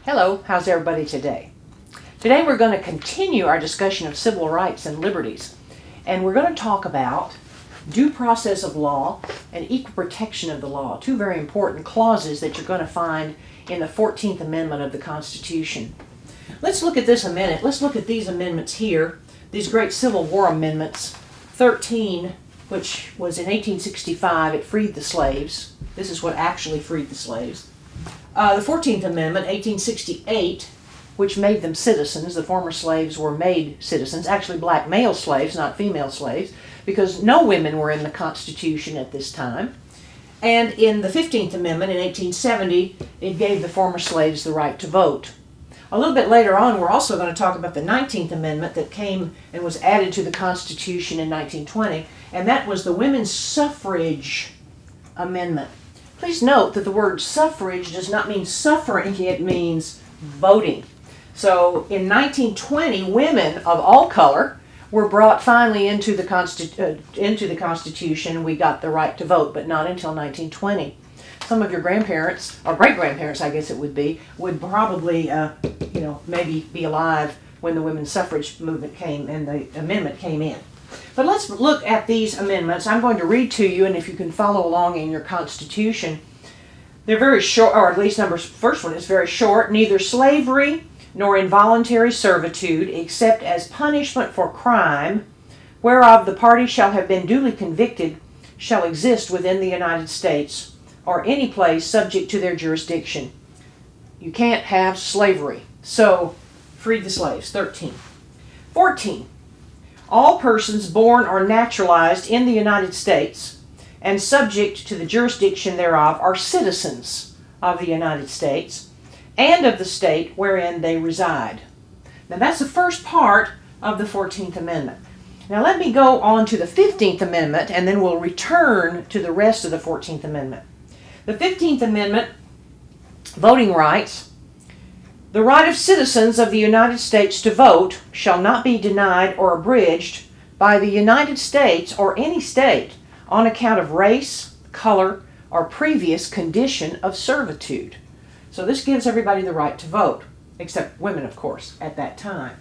Hello, how's everybody today? Today we're going to continue our discussion of civil rights and liberties, and we're going to talk about due process of law and equal protection of the law, two very important clauses that you're going to find in the 14th Amendment of the Constitution. Let's look at this a minute. Let's look at these amendments here, these great Civil War amendments. 13, which was in 1865, it freed the slaves. This is what actually freed the slaves. The 14th Amendment, 1868, which made them citizens. The former slaves were made citizens, actually black male slaves, not female slaves, because no women were in the Constitution at this time. And in the 15th Amendment, in 1870, it gave the former slaves the right to vote. A little bit later on, we're also going to talk about the 19th Amendment that came and was added to the Constitution in 1920, and that was the Women's Suffrage Amendment. Please note that the word suffrage does not mean suffering, it means voting. So in 1920, women of all color were brought finally into the Constitution, and we got the right to vote, but not until 1920. Some of your grandparents, or great-grandparents I guess it would probably, maybe be alive when the women's suffrage movement came and the amendment came in. But let's look at these amendments. I'm going to read to you, and if you can follow along in your Constitution, they're very short, or at least first one is very short. Neither slavery nor involuntary servitude, except as punishment for crime, whereof the party shall have been duly convicted, shall exist within the United States, or any place subject to their jurisdiction. You can't have slavery. So, freed the slaves, 13. 14. All persons born or naturalized in the United States and subject to the jurisdiction thereof are citizens of the United States and of the state wherein they reside. Now that's the first part of the 14th Amendment. Now let me go on to the 15th Amendment, and then we'll return to the rest of the 14th Amendment. The 15th Amendment, voting rights. The right of citizens of the United States to vote shall not be denied or abridged by the United States or any state on account of race, color, or previous condition of servitude. So this gives everybody the right to vote, except women, of course, at that time.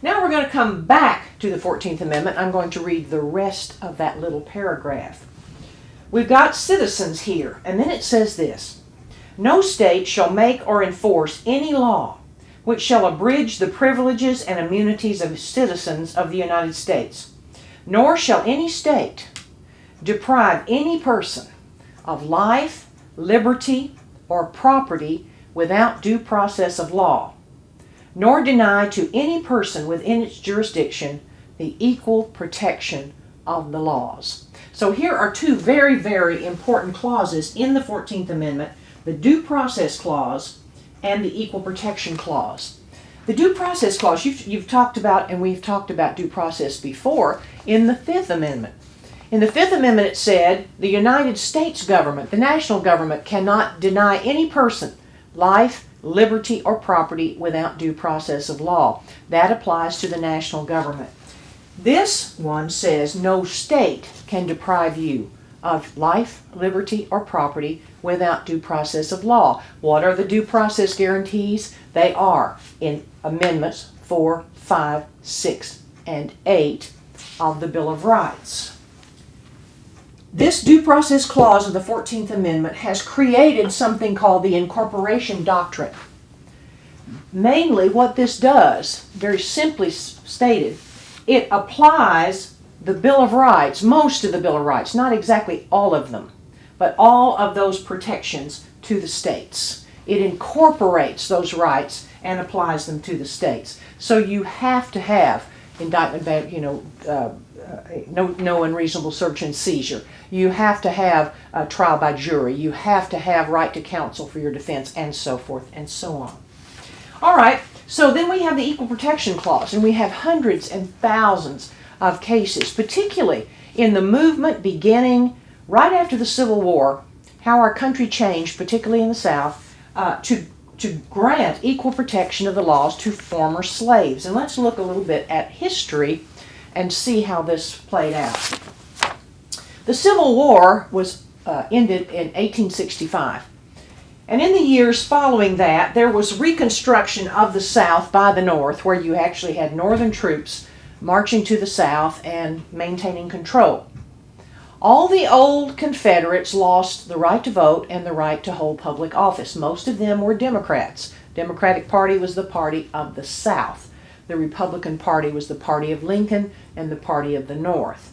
Now we're going to come back to the 14th Amendment. I'm going to read the rest of that little paragraph. We've got citizens here, and then it says this: no state shall make or enforce any law which shall abridge the privileges and immunities of citizens of the United States, nor shall any state deprive any person of life, liberty, or property without due process of law, nor deny to any person within its jurisdiction the equal protection of the laws. So here are two very, very important clauses in the 14th Amendment: the Due Process Clause and the Equal Protection Clause. The Due Process Clause, you've talked about, and we've talked about due process before, in the 5th Amendment. In the 5th Amendment it said, the United States government, the national government, cannot deny any person life, liberty, or property without due process of law. That applies to the national government. This one says no state can deprive you of life, liberty, or property without due process of law. What are the due process guarantees? They are in Amendments 4, 5, 6, and 8 of the Bill of Rights. This due process clause of the 14th Amendment has created something called the Incorporation Doctrine. Mainly what this does, very simply stated, it applies the Bill of Rights, most of the Bill of Rights, not exactly all of them, but all of those protections to the states. It incorporates those rights and applies them to the states. So you have to have indictment, no unreasonable search and seizure. You have to have a trial by jury. You have to have right to counsel for your defense, and so forth and so on. All right, so then we have the Equal Protection Clause, and we have hundreds and thousands of cases, particularly in the movement beginning right after the Civil War, how our country changed, particularly in the South, to grant equal protection of the laws to former slaves. And let's look a little bit at history and see how this played out. The Civil War was ended in 1865. And in the years following that, there was reconstruction of the South by the North, where you actually had Northern troops marching to the South and maintaining control. All the old Confederates lost the right to vote and the right to hold public office. Most of them were Democrats. Democratic Party was the party of the South. The Republican Party was the party of Lincoln and the party of the North.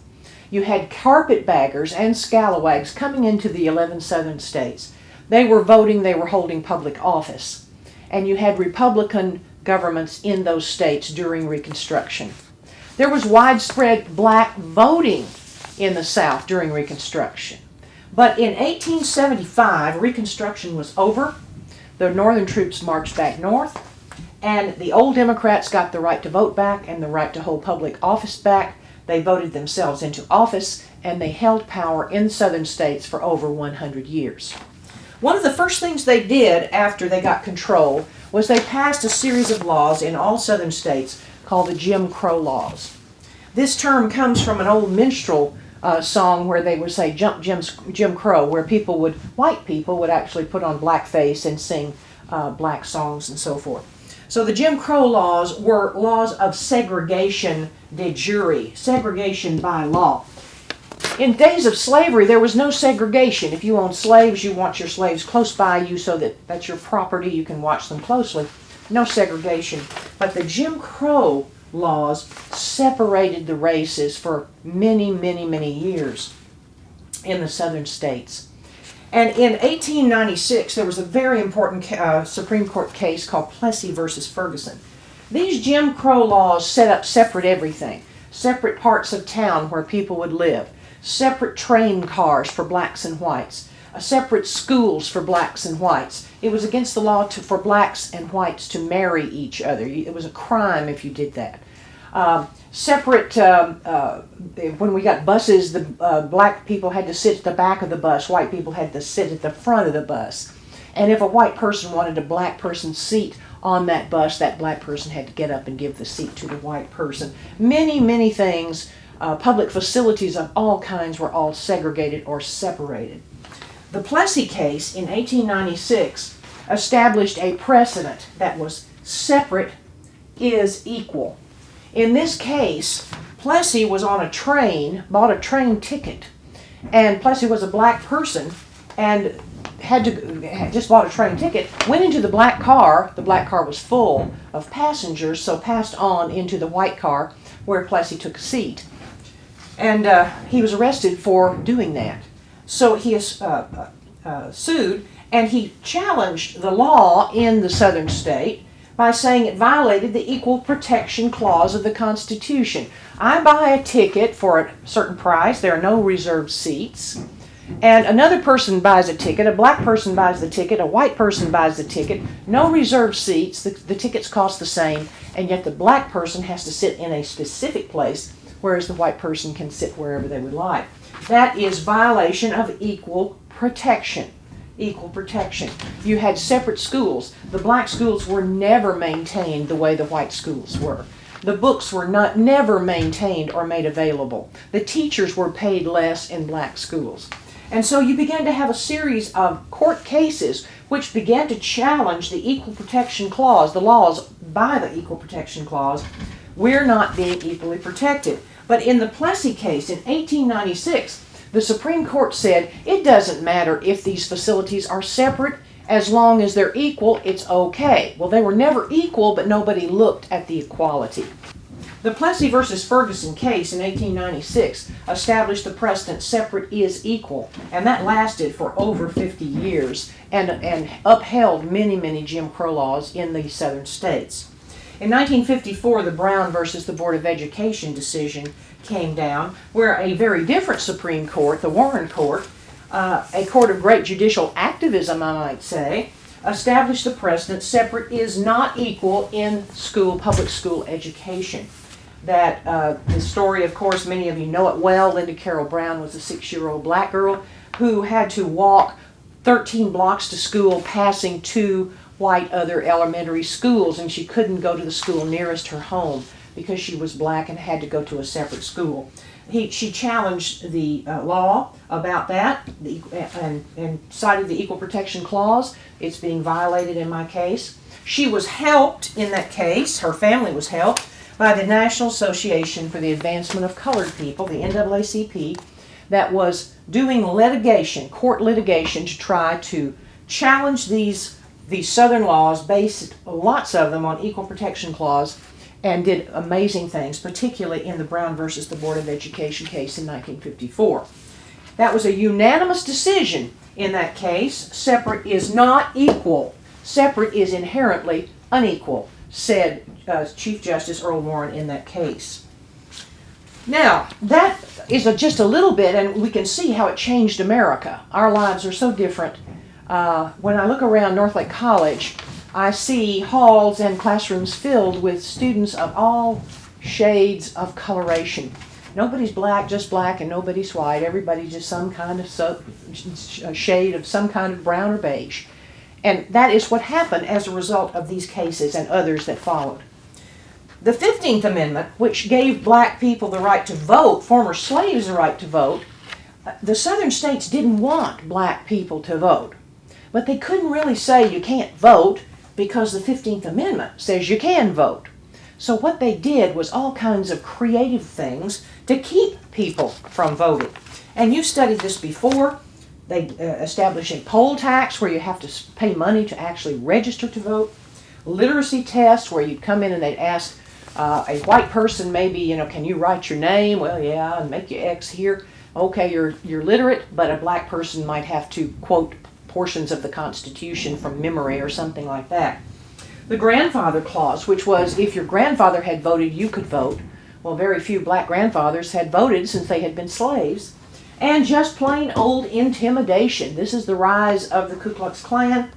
You had carpetbaggers and scalawags coming into the 11 southern states. They were voting, they were holding public office. And you had Republican governments in those states during Reconstruction. There was widespread black voting in the South during Reconstruction. But in 1875, Reconstruction was over. The Northern troops marched back north, and the old Democrats got the right to vote back and the right to hold public office back. They voted themselves into office, and they held power in southern states for over 100 years. One of the first things they did after they got control was they passed a series of laws in all southern states called the Jim Crow laws. This term comes from an old minstrel song where they would say "Jump Jim Crow," where white people would actually put on blackface and sing black songs and so forth. So the Jim Crow laws were laws of segregation de jure, segregation by law. In days of slavery, there was no segregation. If you owned slaves, you want your slaves close by you so that that's your property, you can watch them closely. No segregation. But the Jim Crow laws separated the races for many, many, many years in the southern states. And in 1896, there was a very important Supreme Court case called Plessy versus Ferguson. These Jim Crow laws set up separate everything, separate parts of town where people would live, separate train cars for blacks and whites, separate schools for blacks and whites. It was against the law for blacks and whites to marry each other. It was a crime if you did that. When we got buses, the black people had to sit at the back of the bus. White people had to sit at the front of the bus. And if a white person wanted a black person's seat on that bus, that black person had to get up and give the seat to the white person. Many, many things, public facilities of all kinds were all segregated or separated. The Plessy case in 1896 established a precedent that was separate is equal. In this case, Plessy was on a train, bought a train ticket, and Plessy was a black person and had just bought a train ticket, went into the black car was full of passengers, so passed on into the white car where Plessy took a seat. And he was arrested for doing that. So he sued, and he challenged the law in the southern state by saying it violated the Equal Protection Clause of the Constitution. I buy a ticket for a certain price, there are no reserved seats, and another person buys a ticket, a black person buys the ticket, a white person buys the ticket, no reserved seats, the tickets cost the same, and yet the black person has to sit in a specific place, whereas the white person can sit wherever they would like. That is violation of equal protection. Equal protection. You had separate schools. The black schools were never maintained the way the white schools were. The books were never maintained or made available. The teachers were paid less in black schools. And so you began to have a series of court cases which began to challenge the Equal Protection Clause, the laws by the Equal Protection Clause. We're not being equally protected. But in the Plessy case in 1896, the Supreme Court said it doesn't matter if these facilities are separate, as long as they're equal, it's okay. Well, they were never equal, but nobody looked at the equality. The Plessy versus Ferguson case in 1896 established the precedent separate is equal, and that lasted for over 50 years and upheld many, many Jim Crow laws in the southern states. In 1954, the Brown versus the Board of Education decision came down, where a very different Supreme Court, the Warren Court, a court of great judicial activism, I might say, established the precedent separate is not equal in public school education. That the story, of course, many of you know it well. Linda Carroll Brown was a 6-year-old black girl who had to walk 13 blocks to school, passing two white other elementary schools, and she couldn't go to the school nearest her home because she was black and had to go to a separate school. She challenged the law about that and cited the Equal Protection Clause. It's being violated in my case. She was helped in that case, her family was helped, by the National Association for the Advancement of Colored People, the NAACP, that was doing litigation, court litigation, to try to challenge these Southern laws, based lots of them on Equal Protection Clause, and did amazing things, particularly in the Brown versus the Board of Education case in 1954. That was a unanimous decision in that case. Separate is not equal. Separate is inherently unequal, said Chief Justice Earl Warren in that case. Now, that is just a little bit, and we can see how it changed America. Our lives are so different. When I look around Northlake College, I see halls and classrooms filled with students of all shades of coloration. Nobody's black, just black, and nobody's white. Everybody's just some kind of shade of some kind of brown or beige. And that is what happened as a result of these cases and others that followed. The 15th Amendment, which gave black people the right to vote, former slaves the right to vote, the Southern states didn't want black people to vote. But they couldn't really say you can't vote, because the 15th Amendment says you can vote. So what they did was all kinds of creative things to keep people from voting. And you've studied this before. They established a poll tax where you have to pay money to actually register to vote. Literacy tests where you'd come in and they'd ask a white person maybe, can you write your name? Well, yeah, and make your X here. Okay, you're literate, but a black person might have to quote portions of the Constitution from memory or something like that. The grandfather clause, which was if your grandfather had voted, you could vote. Well, very few black grandfathers had voted since they had been slaves. And just plain old intimidation. This is the rise of the Ku Klux Klan,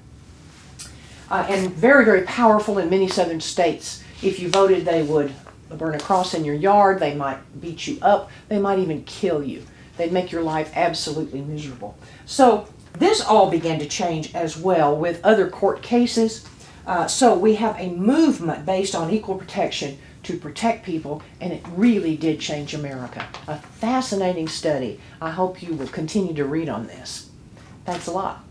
and very, very powerful in many southern states. If you voted, they would burn a cross in your yard, they might beat you up, they might even kill you. They'd make your life absolutely miserable. So this all began to change as well with other court cases. So we have a movement based on equal protection to protect people, and it really did change America. A fascinating study. I hope you will continue to read on this. Thanks a lot.